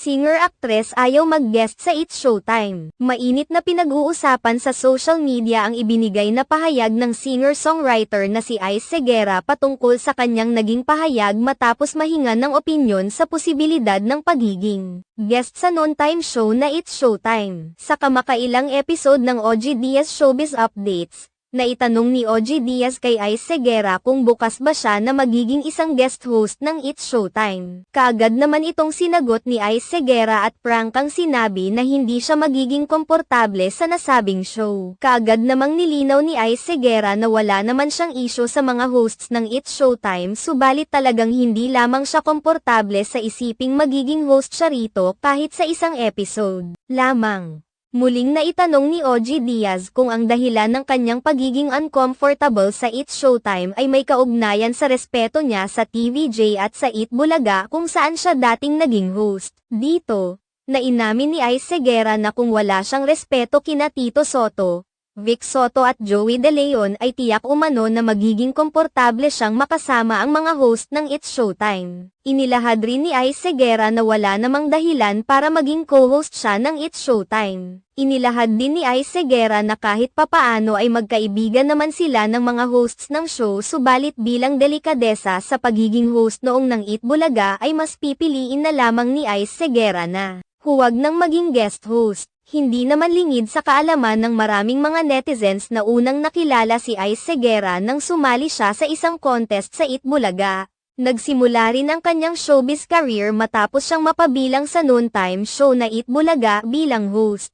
Singer-actress ayaw mag-guest sa It's Showtime. Mainit na pinag-uusapan sa social media ang ibinigay na pahayag ng singer-songwriter na si Ice Seguera patungkol sa kanyang naging pahayag matapos mahinga ng opinyon sa posibilidad ng pagiging guest sa noontime show na It's Showtime. Sa kamakailang episode ng OG Diaz Showbiz Updates, naitanong ni OG Diaz kay Ice Seguera kung bukas ba siya na magiging isang guest host ng It's Showtime. Kaagad naman itong sinagot ni Ice Seguera at prangkang sinabi na hindi siya magiging komportable sa nasabing show. Kaagad namang nilinaw ni Ice Seguera na wala naman siyang issue sa mga hosts ng It's Showtime, subalit talagang hindi lamang siya komportable sa isiping magiging host siya rito kahit sa isang episode lamang. Muling naitanong ni OG Diaz kung ang dahilan ng kanyang pagiging uncomfortable sa It's Showtime ay may kaugnayan sa respeto niya sa TVJ at sa Eat Bulaga kung saan siya dating naging host. Dito, nainamin ni Ice Seguera na kung wala siyang respeto kina Tito Sotto, Vic Sotto at Joey De Leon ay tiyak umano na magiging komportable siyang makasama ang mga host ng It's Showtime. Inilahad rin ni Ice Seguera na wala namang dahilan para maging co-host siya ng It's Showtime. Inilahad din ni Ice Seguera na kahit papaano ay magkaibigan naman sila ng mga hosts ng show, subalit bilang delikadesa sa pagiging host noong ng Eat Bulaga ay mas pipiliin na lamang ni Ice Seguera na huwag nang maging guest host. Hindi naman lingid sa kaalaman ng maraming mga netizens na unang nakilala si Ice Seguera nang sumali siya sa isang contest sa Eat Bulaga. Nagsimula rin ang kanyang showbiz career matapos siyang mapabilang sa noontime show na Eat Bulaga bilang host.